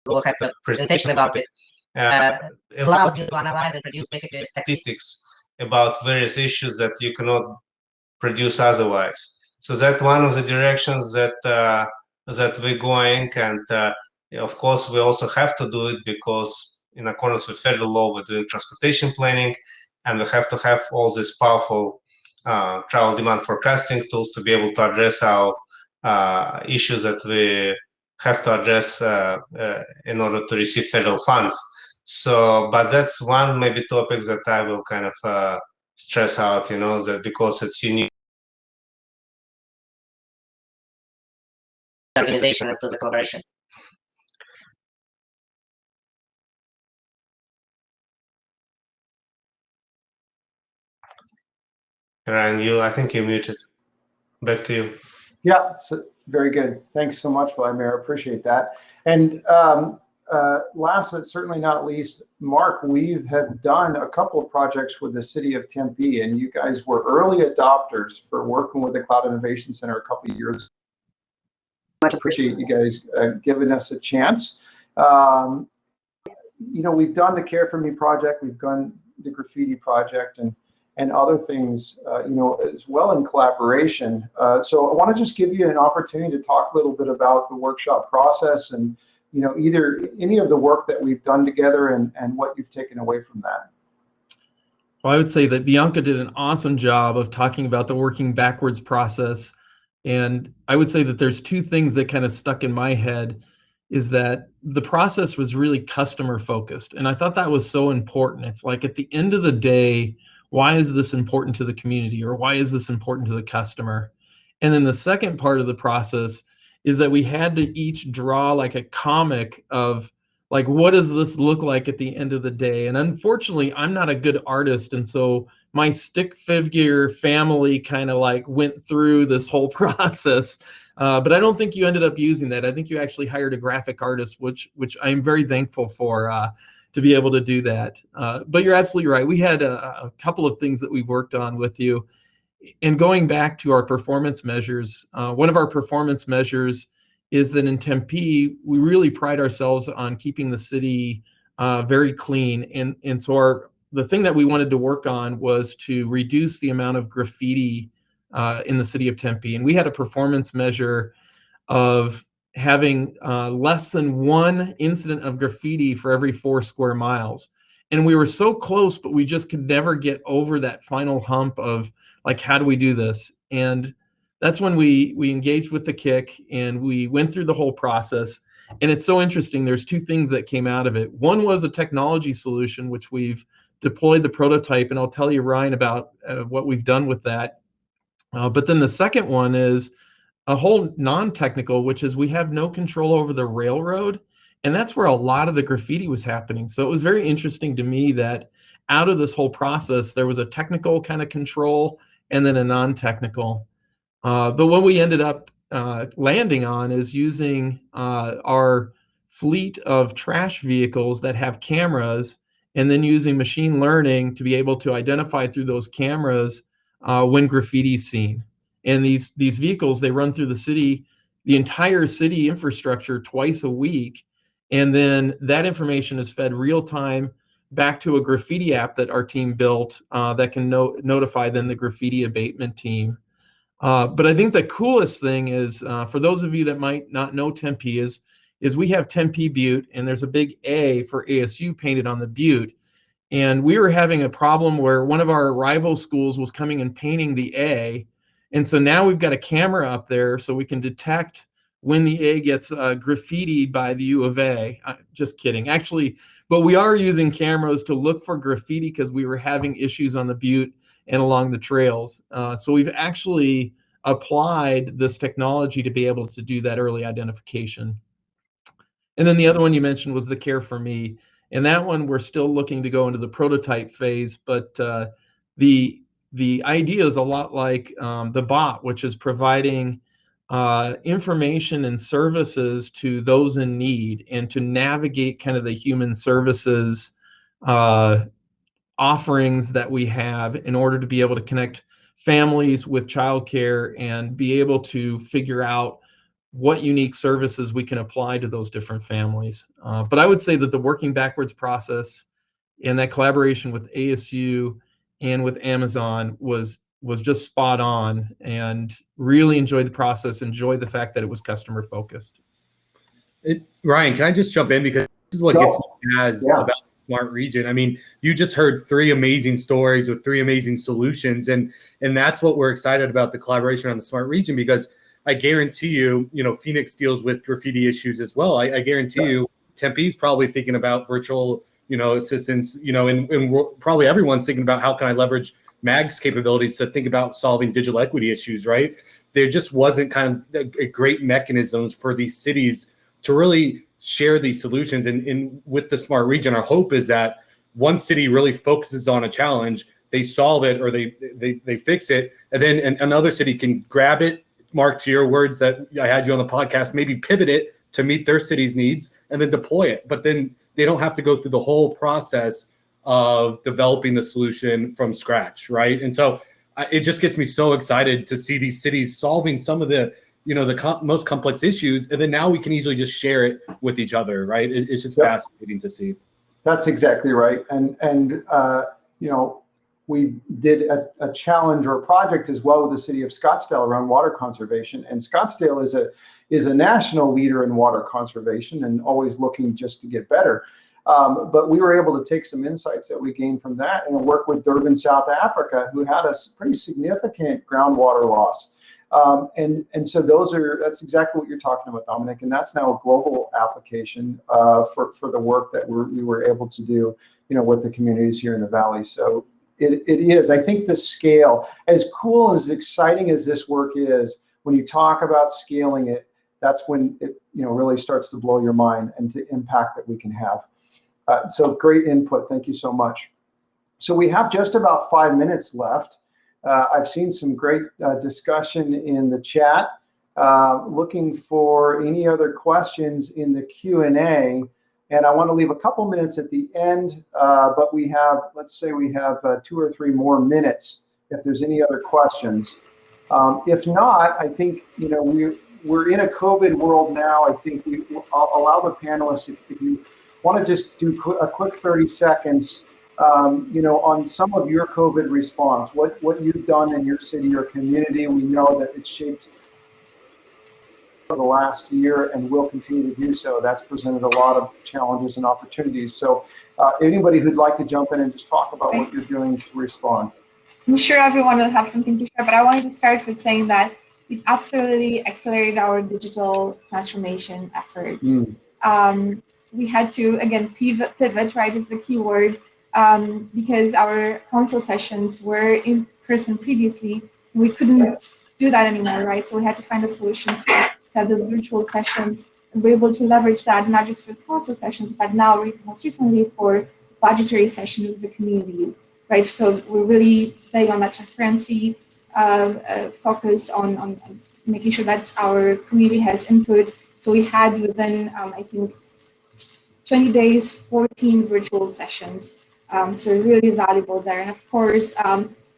we'll have a presentation about it. Allows you to analyze and produce basically statistics about various issues that you cannot produce otherwise. So that's one of the directions that that we're going, and of course we also have to do it because in accordance with federal law we're doing transportation planning, and we have to have all these powerful travel demand forecasting tools to be able to address our issues that we have to address in order to receive federal funds. So, but that's one maybe topic that I will kind of stress out, you know, that because it's unique organization to the collaboration. Ryan, I think you're muted. Back to you. Yeah, so very good. Thanks so much, Vladimir. Appreciate that. And last but certainly not least, Mark, we have done a couple of projects with the city of Tempe, and you guys were early adopters for working with the Cloud Innovation Center a couple of years ago. Much appreciate you guys giving us a chance. You know, we've done the Care for Me project, we've done the graffiti project, and other things, you know, as well in collaboration. So I want to just give you an opportunity to talk a little bit about the workshop process and, you know, either any of the work that we've done together and what you've taken away from that. Well, I would say that Bianca did an awesome job of talking about the working backwards process. And I would say that there's two things that kind of stuck in my head, is that the process was really customer focused. And I thought that was so important. It's like at the end of the day, why is this important to the community, or why is this important to the customer? And then the second part of the process is that we had to each draw like a comic of like, what does this look like at the end of the day? And unfortunately, I'm not a good artist. And so my stick figure family kind of like went through this whole process. But I don't think you ended up using that. I think you actually hired a graphic artist, which I'm very thankful for, to be able to do that. But you're absolutely right. We had a couple of things that we worked on with you. And going back to our performance measures, one of our performance measures is that in Tempe, we really pride ourselves on keeping the city very clean. And so the thing that we wanted to work on was to reduce the amount of graffiti in the city of Tempe. And we had a performance measure of having less than one incident of graffiti for every 4 square miles. And we were so close, but we just could never get over that final hump of like, how do we do this? And that's when we engaged with the KIC and we went through the whole process. And it's so interesting. There's two things that came out of it. One was a technology solution, which we've deployed the prototype, and I'll tell you, Ryan, about what we've done with that. But then the second one is a whole non-technical, which is we have no control over the railroad. And that's where a lot of the graffiti was happening. So it was very interesting to me that out of this whole process, there was a technical kind of control and then a non-technical. But what we ended up landing on is using our fleet of trash vehicles that have cameras, and then using machine learning to be able to identify through those cameras when graffiti is seen. And these vehicles, they run through the city, the entire city infrastructure twice a week. And then that information is fed real time back to a graffiti app that our team built that can notify then the graffiti abatement team. But I think the coolest thing is, for those of you that might not know Tempe, is we have Tempe Butte, and there's a big A for ASU painted on the butte. And we were having a problem where one of our rival schools was coming and painting the A. And so now we've got a camera up there so we can detect when the A gets graffitied by the U of A. Just kidding. Actually, but we are using cameras to look for graffiti because we were having issues on the butte and along the trails. So we've actually applied this technology to be able to do that early identification. And then the other one you mentioned was the Care for Me. And that one, we're still looking to go into the prototype phase, but the idea is a lot like the bot, which is providing information and services to those in need and to navigate kind of the human services offerings that we have in order to be able to connect families with childcare and be able to figure out what unique services we can apply to those different families. But I would say that the working backwards process and that collaboration with ASU and with Amazon was just spot on, and really enjoyed the process, enjoyed the fact that it was customer focused. Ryan, can I just jump in, because this is what gets me jazzed about the Smart Region. I mean, you just heard 3 amazing stories with 3 amazing solutions, and that's what we're excited about, the collaboration on the Smart Region, because I guarantee you, Phoenix deals with graffiti issues as well. I guarantee you, Tempe's probably thinking about virtual, assistants, and probably everyone's thinking about how can I leverage MAG's capabilities to think about solving digital equity issues, right? There just wasn't kind of a great mechanisms for these cities to really share these solutions. And with the Smart Region, our hope is that one city really focuses on a challenge, they solve it, or they fix it, and then another city can grab it, Mark, to your words that I had you on the podcast, maybe pivot it to meet their city's needs and then deploy it. But then they don't have to go through the whole process of developing the solution from scratch, right? And so it just gets me so excited to see these cities solving some of the most complex issues, and then now we can easily just share it with each other, right? It's just fascinating to see. That's exactly right. And we did a challenge or a project as well with the city of Scottsdale around water conservation. And Scottsdale is a national leader in water conservation and always looking just to get better. But we were able to take some insights that we gained from that and work with Durban, South Africa, who had a pretty significant groundwater loss. And so that's exactly what you're talking about, Dominic. And that's now a global application for the work that we were able to do, with the communities here in the Valley. So it is, I think, the scale, as cool, as exciting as this work is, when you talk about scaling it, that's when it really starts to blow your mind and the impact that we can have. So great input. Thank you so much. So we have just about 5 minutes left. I've seen some great discussion in the chat. Looking for any other questions in the Q&A. And I want to leave a couple minutes at the end, but we have, let's say we have 2 or 3 more minutes if there's any other questions. If not, I think, we're in a COVID world now. I think I'll allow the panelists, if you want to just do a quick 30 seconds, on some of your COVID response, what you've done in your city or community. We know that it's shaped for the last year and will continue to do so. That's presented a lot of challenges and opportunities. So anybody who'd like to jump in and just talk about what you're doing to respond. I'm sure everyone will have something to share, but I wanted to start with saying that it absolutely accelerated our digital transformation efforts. We had to, again, pivot, right, is the key word, because our council sessions were in person previously. We couldn't do that anymore, right? So we had to find a solution to have those virtual sessions, and we're able to leverage that not just for council sessions, but now most recently for budgetary sessions with the community, right? So we're really big on that transparency, focus on making sure that our community has input. So we had within, I think, 20 days, 14 virtual sessions. So really valuable there. And of course,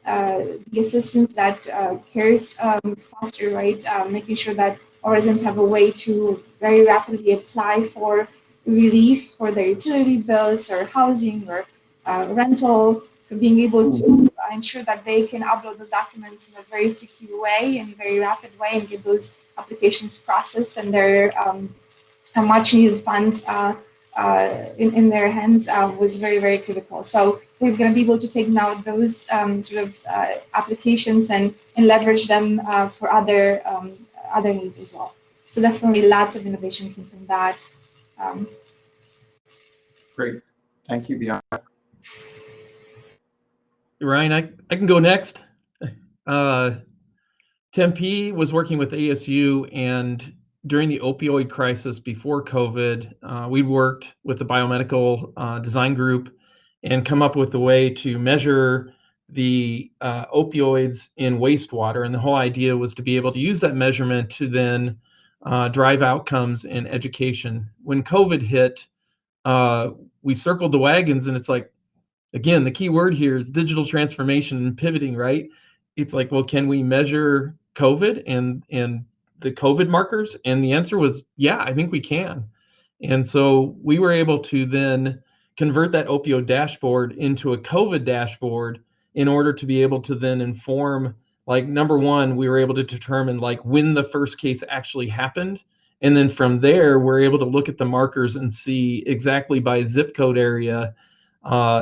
the assistance that CARES foster, right? Making sure that our residents have a way to very rapidly apply for relief for their utility bills or housing or rental. So being able to ensure that they can upload those documents in a very secure way and very rapid way and get those applications processed and their much needed funds in their hands was very, very critical. So we're going to be able to take now those applications and leverage them for other needs as well. So definitely lots of innovation came from that. Great. Thank you, Bianca. Ryan, I can go next. Tempe was working with ASU, and during the opioid crisis before COVID, we worked with the biomedical design group and come up with a way to measure the opioids in wastewater. And the whole idea was to be able to use that measurement to then drive outcomes in education. When COVID hit, we circled the wagons, and it's like, again, the key word here is digital transformation and pivoting, right? It's like, well, can we measure COVID and the COVID markers? And the answer was, yeah, I think we can. And so we were able to then convert that opioid dashboard into a COVID dashboard in order to be able to then inform, like, number one, we were able to determine like when the first case actually happened. And then from there, we're able to look at the markers and see exactly by zip code area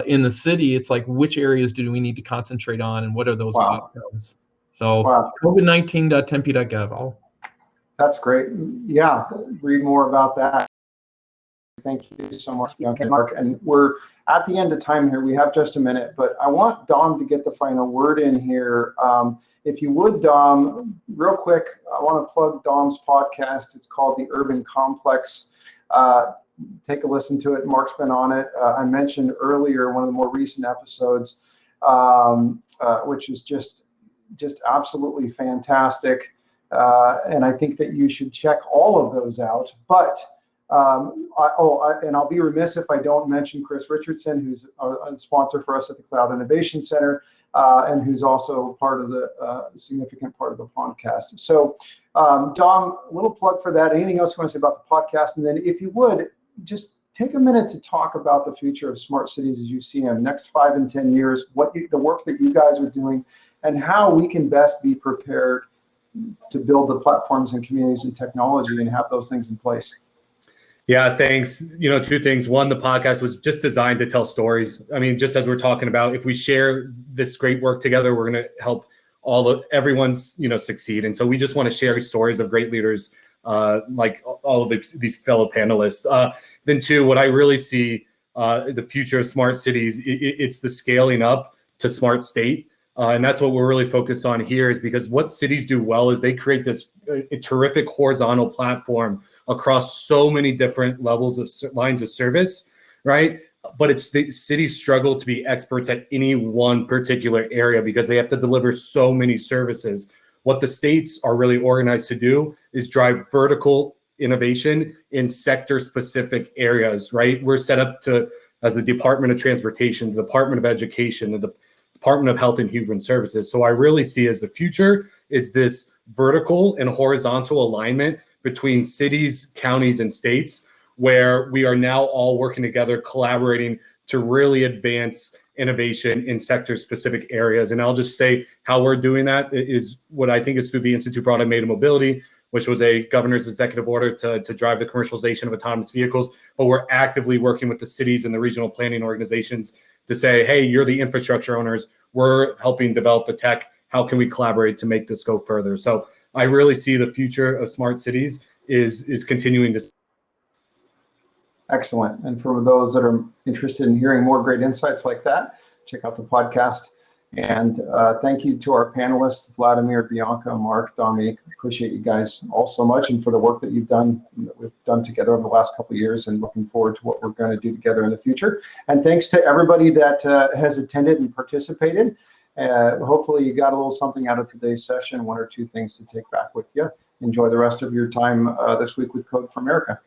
in the city, it's like, which areas do we need to concentrate on and what are those outcomes? So COVID19.tempe.gov. That's great. Yeah, read more about that. Thank you so much, Bianca and Mark. And we're at the end of time here. We have just a minute, but I want Dom to get the final word in here. If you would, Dom, real quick, I want to plug Dom's podcast. It's called The Urban Complex. Take a listen to it. Mark's been on it. I mentioned earlier one of the more recent episodes, which is just absolutely fantastic. And I think that you should check all of those out. But and I'll be remiss if I don't mention Chris Richardson, who's a sponsor for us at the Cloud Innovation Center, and who's also part of the significant part of the podcast. So, Dom, a little plug for that. Anything else you want to say about the podcast? And then, if you would, just take a minute to talk about the future of smart cities as you see them, next 5 and 10 years, the work that you guys are doing, and how we can best be prepared to build the platforms and communities and technology and have those things in place. Yeah, thanks. Two things. One, the podcast was just designed to tell stories. I mean, just as we're talking about, if we share this great work together, we're going to help everyone, succeed. And so we just want to share stories of great leaders, like all of these fellow panelists. Then two, what I really see the future of smart cities, it's the scaling up to smart state. And that's what we're really focused on here, is because what cities do well is they create this terrific horizontal platform across so many different levels of lines of service, right? But it's the cities struggle to be experts at any one particular area because they have to deliver so many services. What the states are really organized to do is drive vertical innovation in sector-specific areas, right? We're set up as the Department of Transportation, the Department of Education, the Department of Health and Human Services. So I really see as the future is this vertical and horizontal alignment between cities, counties, and states, where we are now all working together, collaborating to really advance innovation in sector-specific areas. And I'll just say how we're doing that is what I think is through the Institute for Automated Mobility, which was a governor's executive order to drive the commercialization of autonomous vehicles. But we're actively working with the cities and the regional planning organizations to say, hey, you're the infrastructure owners. We're helping develop the tech. How can we collaborate to make this go further? So I really see the future of smart cities is continuing to. Excellent. And for those that are interested in hearing more great insights like that, check out the podcast. And thank you to our panelists, Vladimir, Bianca, Mark, Dominique. Appreciate you guys all so much, and for the work that we've done together over the last couple of years, and looking forward to what we're going to do together in the future. And thanks to everybody that has attended and participated. Hopefully you got a little something out of today's session, 1 or 2 things to take back with you. Enjoy the rest of your time this week with Code for America.